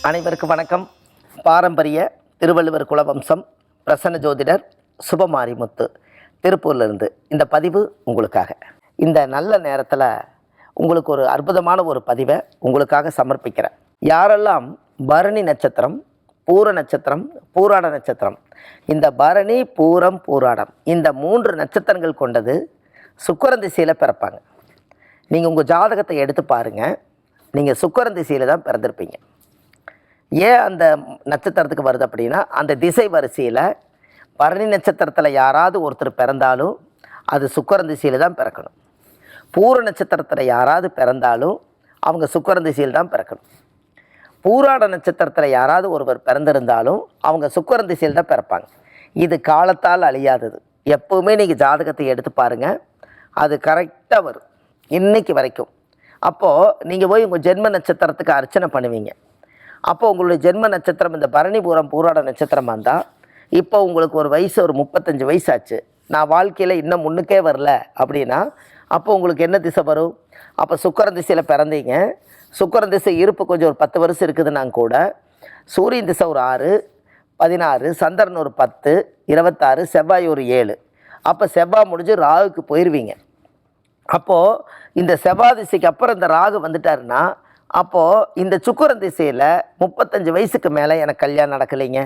அனைவருக்கும் வணக்கம். பாரம்பரிய திருவள்ளுவர் குலவம்சம் பிரசன்ன ஜோதிடர் சுபமாரிமுத்து திருப்பூர்லேருந்து இந்த பதிவு உங்களுக்காக. இந்த நல்ல நேரத்தில் உங்களுக்கு ஒரு அற்புதமான ஒரு பதிவை உங்களுக்காக சமர்ப்பிக்கிறேன். யாரெல்லாம் பரணி நட்சத்திரம், பூர நட்சத்திரம், பூராட நட்சத்திரம், இந்த பரணி பூரம் பூராடம் இந்த 3 நட்சத்திரங்கள் கொண்டது சுக்கிரன் திசையில் பிறப்பாங்க. நீங்கள் உங்கள் ஜாதகத்தை எடுத்து பாருங்கள், நீங்கள் சுக்கிரன் திசையில் தான் பிறந்திருப்பீங்க. ஏன் அந்த நட்சத்திரத்துக்கு வருது அப்படின்னா, அந்த திசை வரிசையில் பரணி நட்சத்திரத்தில் யாராவது ஒருத்தர் பிறந்தாலும் அது சுக்கிரன் திசையில் தான் பிறக்கணும். பூர நட்சத்திரத்தில் யாராவது பிறந்தாலும் அவங்க சுக்கிரன் திசையில் தான் பிறக்கணும். பூராட நட்சத்திரத்தில் யாராவது ஒருவர் பிறந்திருந்தாலும் அவங்க சுக்கிரன் திசையில் தான் பிறப்பாங்க. இது காலத்தால் அழியாதது. எப்போவுமே நீங்கள் ஜாதகத்தை எடுத்து பாருங்கள், அது கரெக்டாக வரும் இன்றைக்கி வரைக்கும். அப்போது நீங்கள் போய் உங்கள் ஜென்ம நட்சத்திரத்துக்கு அர்ச்சனை பண்ணுவீங்க. அப்போ உங்களுடைய ஜென்ம நட்சத்திரம் இந்த பரணி பூரம் பூராட நட்சத்திரமாக இருந்தால், இப்போ உங்களுக்கு ஒரு வயசு ஒரு 35 வயசு ஆச்சு, நான் வாழ்க்கையில் இன்னும் முன்னுக்கே வரல அப்படின்னா, அப்போ உங்களுக்கு என்ன திசை வரும்? அப்போ சுக்கிரன் திசையில் பிறந்தீங்க. சுக்கிரன் திசை இருப்பு கொஞ்சம் ஒரு 10 வருஷம் இருக்குதுன்னா கூட, சூரியன் திசை ஒரு 6, 16, சந்திரன் ஒரு 10, 26, செவ்வாய் ஒரு 7. அப்போ செவ்வாய் முடிஞ்சு ராகுக்கு போயிடுவீங்க. அப்போது இந்த செவ்வாய் திசைக்கு அப்புறம் இந்த ராகு வந்துட்டாருன்னா, அப்போது இந்த சுக்கிரன் திசையில் 35 வயசுக்கு மேலே எனக்கு கல்யாணம் நடக்கலைங்க,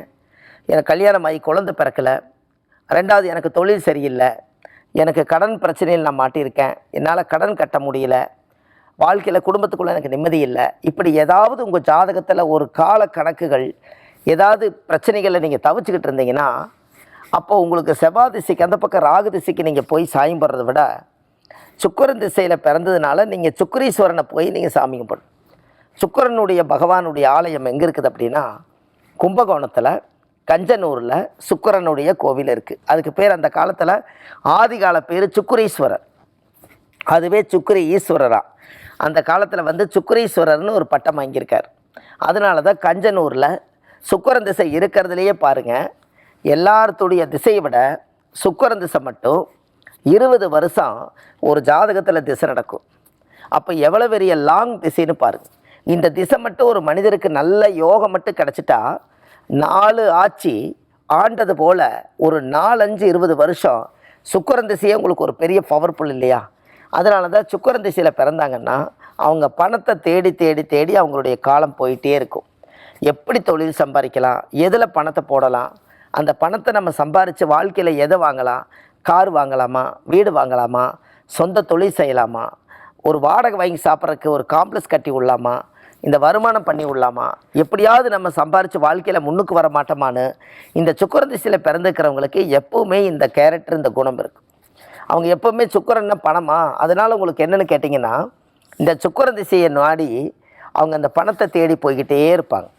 எனக்கு கல்யாணம் ஆகி குழந்தை பிறக்கலை, ரெண்டாவது எனக்கு தொழில் சரியில்லை, எனக்கு கடன் பிரச்சனையில் நான் மாட்டியிருக்கேன், என்னால் கடன் கட்ட முடியல, வாழ்க்கையில் குடும்பத்துக்குள்ளே எனக்கு நிம்மதி இல்லை, இப்படி ஏதாவது உங்கள் ஜாதகத்தில் ஒரு கால கணக்குகள் ஏதாவது பிரச்சனைகளை நீங்கள் தவிச்சுக்கிட்டு இருந்தீங்கன்னா, அப்போது உங்களுக்கு செவ்வாய் திசைக்கு அந்த பக்கம் ராகு திசைக்கு நீங்கள் போய் சாயம் போடுறத விட சுக்கிரன் திசையில் பிறந்ததுனால நீங்கள் சுக்கிரீஸ்வரனை போய் நீங்கள் சாமி கும்பிடணும். சுக்கிரனுடைய பகவானுடைய ஆலயம் எங்கே இருக்குது அப்படின்னா, கும்பகோணத்தில் கஞ்சனூரில் சுக்கிரனுடைய கோவில் இருக்குது. அதுக்கு பேர் அந்த காலத்தில் ஆதிகால பேர் சுக்கிரீஸ்வரர், அதுவே சுக்கிரி ஈஸ்வரரா. அந்த காலத்தில் வந்து சுக்கிரீஸ்வரர்னு ஒரு பட்டம் வாங்கியிருக்கார். அதனால தான் கஞ்சனூரில் சுக்கிரன் திசை இருக்கிறதுலையே பாருங்கள், எல்லாத்துடைய திசையை விட சுக்கிரன் திசை மட்டும் 20 வருஷம் ஒரு ஜாதகத்தில் திசை நடக்கும். அப்போ எவ்வளோ பெரிய லாங் திசைன்னு பாருங்கள். இந்த திசை மட்டும் ஒரு மனிதருக்கு நல்ல யோகம் மட்டும் கிடச்சிட்டா 4 ஆட்சி ஆண்டது போல் ஒரு 4, 5, 20 வருஷம் சுக்கிரன் திசையே உங்களுக்கு ஒரு பெரிய பவர்ஃபுல் இல்லையா? அதனால தான் சுக்கிரன் திசையில் பிறந்தாங்கன்னா அவங்க பணத்தை தேடி தேடி தேடி அவங்களுடைய காலம் போயிட்டே இருக்கும். எப்படி தொழில் சம்பாதிக்கலாம், எதில் பணத்தை போடலாம், அந்த பணத்தை நம்ம சம்பாரித்து வாழ்க்கையில் எதை வாங்கலாம், கார் வாங்கலாமா, வீடு வாங்கலாமா, சொந்த தொழில் செய்யலாமா, ஒரு வாடகை வாங்கி சாப்பிட்றதுக்கு ஒரு காம்ப்ளெக்ஸ் கட்டி விடலாமா, இந்த வருமானம் பண்ணி விடலாமா, எப்படியாவது நம்ம சம்பாரித்து வாழ்க்கையில் முன்னுக்கு வர மாட்டோமான்னு இந்த சுக்கிரன் திசையில் பிறந்துக்கிறவங்களுக்கு எப்போவுமே இந்த கேரக்டர், இந்த குணம் இருக்குது. அவங்க எப்போவுமே சுக்கிரன்னா பணமா, அதனால் உங்களுக்கு என்னென்னு கேட்டிங்கன்னா, இந்த சுக்கிரன் திசையை நாடி அவங்க அந்த பணத்தை தேடி போய்கிட்டே இருப்பாங்க.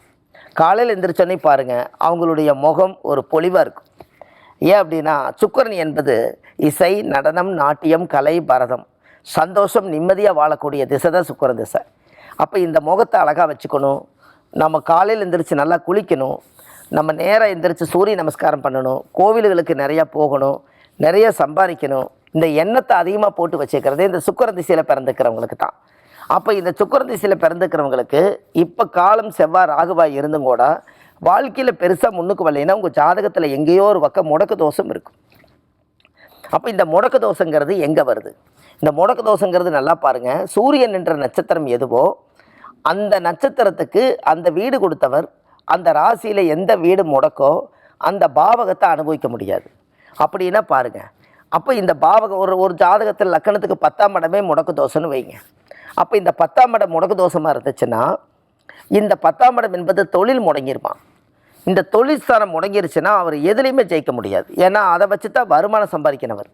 காலையில் எந்திரிச்சோன்னே பாருங்கள், அவங்களுடைய முகம் ஒரு பொலிவாக இருக்கும். ஏன் அப்படின்னா, சுக்கிரன் என்பது இசை, நடனம், நாட்டியம், கலை, பரதம், சந்தோஷம், நிம்மதியாக வாழக்கூடிய திசை தான் சுக்கிரன் திசை. அப்போ இந்த முகத்தை அழகாக வச்சுக்கணும், நம்ம காலையில் எந்திரிச்சு நல்லா குளிக்கணும், நம்ம நேராக எந்திரிச்சு சூரிய நமஸ்காரம் பண்ணணும், கோவில்களுக்கு நிறையா போகணும், நிறைய சம்பாதிக்கணும். இந்த எண்ணத்தை அதிகமாக போட்டு வச்சுக்கிறதே இந்த சுக்கிரன் திசையில் பிறந்துக்கிறவங்களுக்கு தான். அப்போ இந்த சுக்கிரன் திசையில் பிறந்துக்கிறவங்களுக்கு இப்போ காலம் செவ்வாய் ராகுவாய் இருந்தும் கூட வாழ்க்கையில் பெருசாக முன்னுக்கு வரலைன்னா உங்கள் ஜாதகத்தில் எங்கேயோ ஒரு பக்கம் முடக்கு தோஷம் இருக்கும். அப்போ இந்த முடக்கு தோஷங்கிறது எங்கே வருது? இந்த முடக்கு தோஷங்கிறது நல்லா பாருங்கள், சூரியன் என்ற நட்சத்திரம் எதுவோ அந்த நட்சத்திரத்துக்கு அந்த வீடு கொடுத்தவர் அந்த ராசியில் எந்த வீடு முடக்கோ அந்த பாவகத்தை அனுபவிக்க முடியாது. அப்படின்னா பாருங்கள், அப்போ இந்த பாவகம் ஒரு ஜாதகத்தில் லக்கணத்துக்கு 10ஆம் இடமே முடக்கு தோஷம்னு வைங்க. அப்போ இந்த 10ஆம் இடம் முடக்கு தோஷமாக இருந்துச்சுன்னா இந்த 10ஆம் இடம் என்பது தொழில் முடங்கிருப்பான். இந்த தொழில் ஸ்தானம் முடங்கிருச்சுன்னா அவர் எதுலேயுமே ஜெயிக்க முடியாது. ஏன்னா அதை வச்சு தான் வருமானம் சம்பாதிக்கணவர்.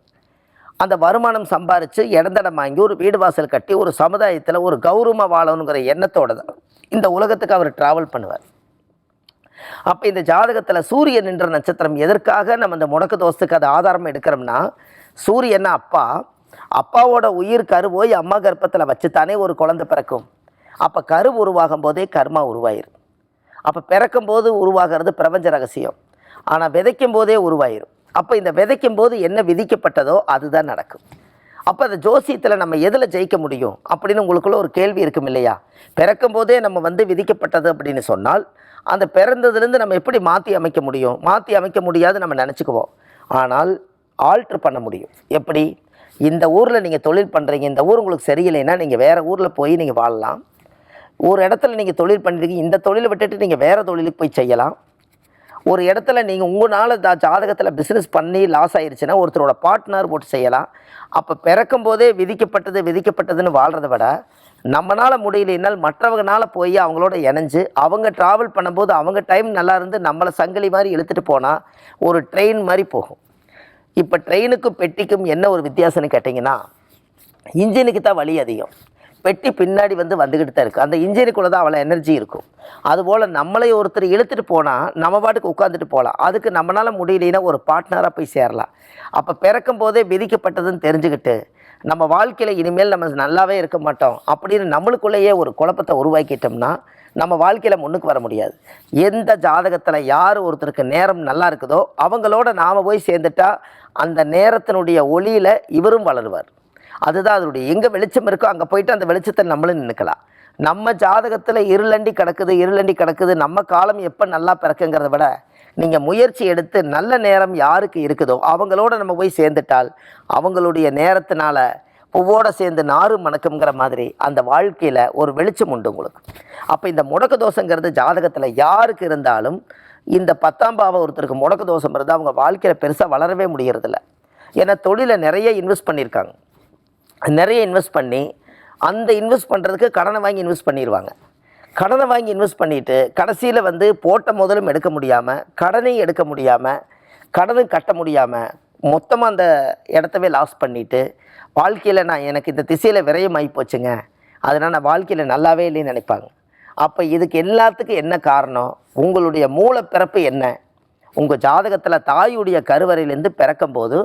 அந்த வருமானம் சம்பாரித்து இடந்தடம் வாங்கி ஒரு வீடு வாசல் கட்டி ஒரு சமுதாயத்தில் ஒரு கௌரவமாக வாழணுங்கிற எண்ணத்தோடு தான் இந்த உலகத்துக்கு அவர் ட்ராவல் பண்ணுவார். அப்போ இந்த ஜாதகத்தில் சூரியன் என்ற நட்சத்திரம் எதற்காக நம்ம இந்த முடக்கு தோஷத்துக்கு அது ஆதாரம் எடுக்கிறோம்னா, சூரியன்னா அப்பாவோட உயிர் கரு போய் அம்மா கர்ப்பத்தில் வச்சுத்தானே ஒரு குழந்தை பிறக்கும். அப்போ கரு உருவாகும் போதே கர்மா உருவாயிரும். அப்போ பிறக்கும் போது உருவாகிறது பிரபஞ்ச ரகசியம், ஆனால் விதைக்கும் போதே உருவாயிரும். அப்போ இந்த விதைக்கும் போது என்ன விதிக்கப்பட்டதோ அதுதான் நடக்கும். அப்போ அந்த ஜோசியத்தில் நம்ம எதில் ஜெயிக்க முடியும் அப்படின்னு உங்களுக்குள்ள ஒரு கேள்வி இருக்கும் இல்லையா? பிறக்கும் போதே நம்ம வந்து விதிக்கப்பட்டது அப்படின்னு சொன்னால் அந்த பிறந்ததுலேருந்து நம்ம எப்படி மாற்றி அமைக்க முடியும்? மாற்றி அமைக்க முடியாது நம்ம நினச்சிக்குவோம். ஆனால் ஆல்ட்ரு பண்ண முடியும். எப்படி? இந்த ஊரில் நீங்கள் தொழில் பண்ணுறீங்க, இந்த ஊர் உங்களுக்கு சரியில்லைன்னா நீங்கள் வேறு ஊரில் போய் நீங்கள் வாழலாம். ஒரு இடத்துல நீங்கள் தொழில் பண்ணுறீங்க, இந்த தொழிலை விட்டுட்டு நீங்கள் வேறு தொழிலுக்கு போய் செய்யலாம். ஒரு இடத்துல நீங்கள் உங்களால் ஜாதகத்தில் பிஸ்னஸ் பண்ணி லாஸ் ஆகிடுச்சுன்னா ஒருத்தரோட பார்ட்னர் போட்டு செய்யலாம். அப்போ பிறக்கும் போதே விதிக்கப்பட்டதுன்னு வாழ்கிறத விட நம்மளால் முடியலைன்னால் மற்றவங்களால் போய் அவங்களோட இணைஞ்சு அவங்க ட்ராவல் பண்ணும்போது அவங்க டைம் நல்லா இருந்து நம்மளை சங்கிலி மாதிரி இழுத்துட்டு போனால் ஒரு ட்ரெயின் மாதிரி போகும். இப்போ ட்ரெயினுக்கும் பெட்டிக்கும் என்ன ஒரு வித்தியாசம்னு கேட்டிங்கன்னா, இன்ஜினுக்கு தான் வலி அதிகம், பெட்டி பின்னாடி வந்துக்கிட்டு தான் இருக்குது. அந்த இன்ஜினுக்குள்ளே தான் அவ்வளோ எனர்ஜி இருக்கும். அதுபோல் நம்மளை ஒருத்தர் இழுத்துட்டு போனால் நம்ம பாட்டுக்கு உட்காந்துட்டு போகலாம். அதுக்கு நம்மளால் முடியலைன்னா ஒரு பார்ட்னராக போய் சேரலாம். அப்போ பிறக்கும் போதே விதிக்கப்பட்டதுன்னு தெரிஞ்சுக்கிட்டு நம்ம வாழ்க்கையில் இனிமேல் நம்ம நல்லாவே இருக்க மாட்டோம் அப்படின்னு நம்மளுக்குள்ளேயே ஒரு குழப்பத்தை உருவாக்கிட்டோம்னா நம்ம வாழ்க்கையில் முன்னுக்கு வர முடியாது. எந்த ஜாதகத்தில் யார் ஒருத்தருக்கு நேரம் நல்லா இருக்குதோ அவங்களோட நாம் போய் சேர்ந்துட்டா அந்த நேரத்தினுடைய ஒளியில் இவரும் வளருவார். அதுதான் அதனுடைய எங்கே வெளிச்சம் இருக்கோ அங்கே போயிட்டு அந்த வெளிச்சத்தை நம்மளும் நின்றுக்கலாம். நம்ம ஜாதகத்தில் இருளண்டி கிடக்குது, நம்ம காலம் எப்போ நல்லா பிறக்குங்கிறத விட நீங்கள் முயற்சி எடுத்து நல்ல நேரம் யாருக்கு இருக்குதோ அவங்களோட நம்ம போய் சேர்ந்துட்டால் அவங்களுடைய நேரத்தினால பூவோடு சேர்ந்து நாறு மணக்குங்கிற மாதிரி அந்த வாழ்க்கையில் ஒரு வெளிச்சம் உண்டு உங்களுக்கு. அப்போ இந்த முடக்க தோஷங்கிறது ஜாதகத்தில் யாருக்கு இருந்தாலும் இந்த 10ஆம் பாவம் ஒருத்தருக்கு முடக்க தோஷம் இருந்தால் அவங்க வாழ்க்கையில் பெருசாக வளரவே முடியறதில்ல. ஏன்னா தொழிலை நிறைய இன்வெஸ்ட் பண்ணியிருக்காங்க, நிறைய இன்வெஸ்ட் பண்ணி அந்த இன்வெஸ்ட் பண்ணுறதுக்கு கடனை வாங்கி இன்வெஸ்ட் பண்ணிடுவாங்க. கடனை வாங்கி இன்வெஸ்ட் பண்ணிவிட்டு கடைசியில் போட்ட முதலும் எடுக்க முடியாமல், கடனையும் எடுக்க முடியாமல், கடனும் கட்ட முடியாமல் மொத்தமாக அந்த இடத்தவே லாஸ் பண்ணிவிட்டு வாழ்க்கையில் எனக்கு இந்த திசையில் விரயமாகி போச்சுங்க, அதனால் நான் வாழ்க்கையில் நல்லாவே இல்லைன்னு நினைப்பாங்க. அப்போ இதுக்கு எல்லாத்துக்கும் என்ன காரணம்? உங்களுடைய மூலப்பிறப்பு என்ன? உங்கள் ஜாதகத்தில் தாயுடைய கருவறையிலேருந்து பிறக்கும்போது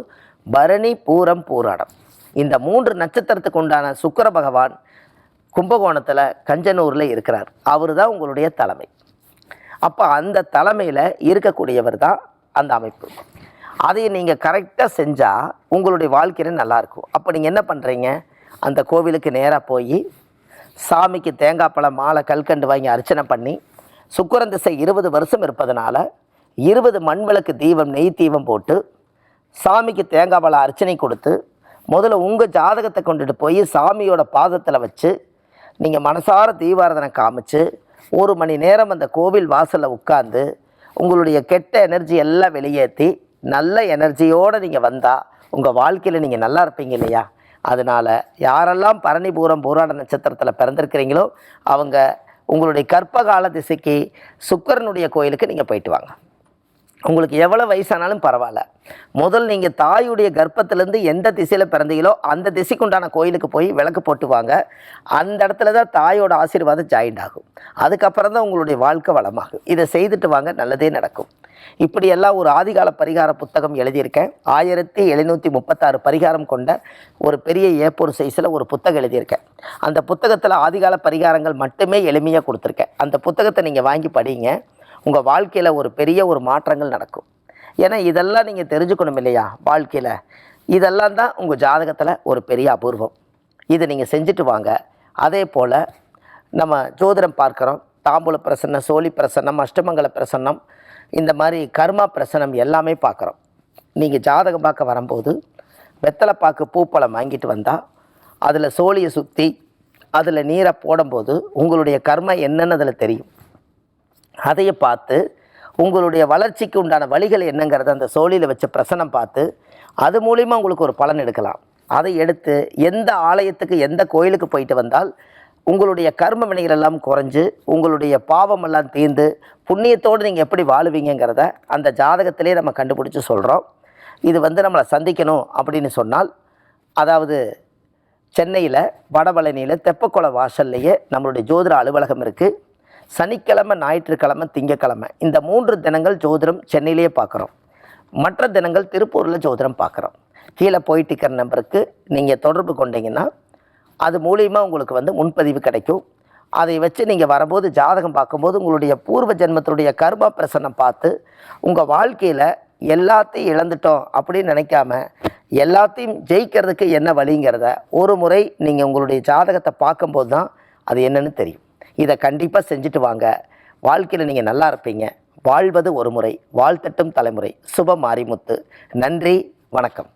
பரணி, பூரம், பூராடம் இந்த 3 நட்சத்திரத்துக்கு உண்டான சுக்கிர பகவான் கும்பகோணத்தில் கஞ்சனூரில் இருக்கிறார். அவர் தான் உங்களுடைய தலைமை. அப்போ அந்த தலைமையில் இருக்கக்கூடியவர் தான் அந்த அமைப்பு. அதை நீங்கள் கரெக்டாக செஞ்சால் உங்களுடைய வாழ்க்கையில் நல்லாயிருக்கும். அப்போ நீங்கள் என்ன பண்ணுறீங்க? அந்த கோவிலுக்கு நேராக போய் சாமிக்கு தேங்காய் பழம், மாலை, கல்கண்டு வாங்கி அர்ச்சனை பண்ணி, சுக்கிரன் திசை 20 வருஷம் இருப்பதனால 20 மண் விளக்கு தீபம், நெய் தீபம் போட்டு சாமிக்கு தேங்காய் பழம் அர்ச்சனை கொடுத்து முதல்ல உங்கள் ஜாதகத்தை கொண்டுட்டு போய் சாமியோட பாதத்தில் வச்சு நீங்கள் மனசார தீபாராதனை காமிச்சு 1 மணி நேரம் அந்த கோவில் வாசலில் உட்கார்ந்து உங்களுடைய கெட்ட எனர்ஜி எல்லாம் வெளியேற்றி நல்ல எனர்ஜியோடு நீங்கள் வந்தால் உங்கள் வாழ்க்கையில் நீங்கள் நல்லா இருப்பீங்க இல்லையா? அதனால் யாரெல்லாம் பரணி, பூரம், பூராட நட்சத்திரத்தில் பிறந்திருக்கிறீங்களோ அவங்க உங்களுடைய கற்பகால திசைக்கு சுக்கிரனுடைய கோயிலுக்கு நீங்கள் போயிட்டு வாங்க. உங்களுக்கு எவ்வளோ வயசானாலும் பரவாயில்ல, முதல் நீங்கள் தாயுடைய கர்ப்பத்திலேருந்து எந்த திசையில் பிறந்தீங்களோ அந்த திசைக்கு உண்டான கோயிலுக்கு போய் விளக்கு போட்டு வாங்க. அந்த இடத்துல தான் தாயோட ஆசீர்வாதம் ஜாயிண்ட் ஆகும். அதுக்கப்புறம் தான் உங்களுடைய வாழ்க்கை வளமாகும். இதை செய்துட்டு வாங்க, நல்லதே நடக்கும். இப்படியெல்லாம் ஒரு ஆதிகால பரிகார புத்தகம் எழுதியிருக்கேன். 1736 பரிகாரம் கொண்ட ஒரு பெரிய ஏப்போர் சைஸில் ஒரு புத்தகம் எழுதியிருக்கேன். அந்த புத்தகத்தில் ஆதிகால பரிகாரங்கள் மட்டுமே எளிமையாக கொடுத்துருக்கேன். அந்த புத்தகத்தை நீங்கள் வாங்கி படிங்க. உங்கள் வாழ்க்கையில் ஒரு பெரிய ஒரு மாற்றங்கள் நடக்கும். ஏன்னா இதெல்லாம் நீங்கள் தெரிஞ்சுக்கணும் இல்லையா? வாழ்க்கையில் இதெல்லாம் தான் உங்கள் ஜாதகத்தில் ஒரு பெரிய அபூர்வம். இதை நீங்கள் செஞ்சுட்டு வாங்க. அதே போல் நம்ம ஜோதிடம் பார்க்குறோம். தாம்பூல பிரசன்னம், சோழி பிரசன்னம், அஷ்டமங்கல பிரசன்னம், இந்த மாதிரி கர்மா பிரசன்னம் எல்லாமே பார்க்குறோம். நீங்கள் ஜாதகம் பார்க்க வரும்போது வெத்தலை பாக்கு, பூப்பழம் வாங்கிட்டு வந்தால் அதில் சோழியை சுற்றி அதில் நீரை போடும்போது உங்களுடைய கர்மா என்னன்னு அதில் தெரியும். அதையை பார்த்து உங்களுடைய வளர்ச்சிக்கு உண்டான வழிகள் என்னங்கிறத அந்த சோழியில் வச்ச பிரசனம் பார்த்து அது மூலிமா உங்களுக்கு ஒரு பலன் எடுக்கலாம். அதை எடுத்து எந்த ஆலயத்துக்கு, எந்த கோயிலுக்கு போயிட்டு வந்தால் உங்களுடைய கர்ம வினைகள் எல்லாம் குறைஞ்சு உங்களுடைய பாவமெல்லாம் தீர்ந்து புண்ணியத்தோடு நீங்கள் எப்படி வாழுவீங்கிறத அந்த ஜாதகத்திலே நம்ம கண்டுபிடிச்சி சொல்கிறோம். இது நம்மளை சந்திக்கணும் அப்படின்னு சொன்னால், அதாவது சென்னையில் வடபழனியில் தெப்பக்குளம் வாசல்லையே நம்மளுடைய ஜோதிட அலுவலகம் இருக்குது. சனிக்கிழமை, ஞாயிற்றுக்கிழமை, திங்கக்கிழமை இந்த 3 தினங்கள் ஜோதிடம் சென்னையிலேயே பார்க்குறோம். மற்ற தினங்கள் திருப்பூரில் ஜோதிடம் பார்க்குறோம். கீழே போயிட்டு இருக்கிற நம்பருக்கு நீங்கள் தொடர்பு கொண்டீங்கன்னா அது மூலியமாக உங்களுக்கு முன்பதிவு கிடைக்கும். அதை வச்சு நீங்கள் வரும்போது ஜாதகம் பார்க்கும்போது உங்களுடைய பூர்வ ஜென்மத்தினுடைய கர்மா பிரசன்னம் பார்த்து உங்கள் வாழ்க்கையில் எல்லாத்தையும் இழந்துட்டோம் அப்படின்னு நினைக்காம எல்லாத்தையும் ஜெயிக்கிறதுக்கு என்ன வழிங்கிறத ஒரு முறை நீங்கள் உங்களுடைய ஜாதகத்தை பார்க்கும்போது தான் அது என்னன்னு தெரியும். இதை கண்டிப்பாக செஞ்சுட்டு வாங்க. வாழ்க்கையில் நீங்கள் நல்லா இருப்பீங்க. வாழ்வது ஒரு முறை, வாழ்த்தட்டும் தலைமுறை. சுப மாரிமுத்து. நன்றி, வணக்கம்.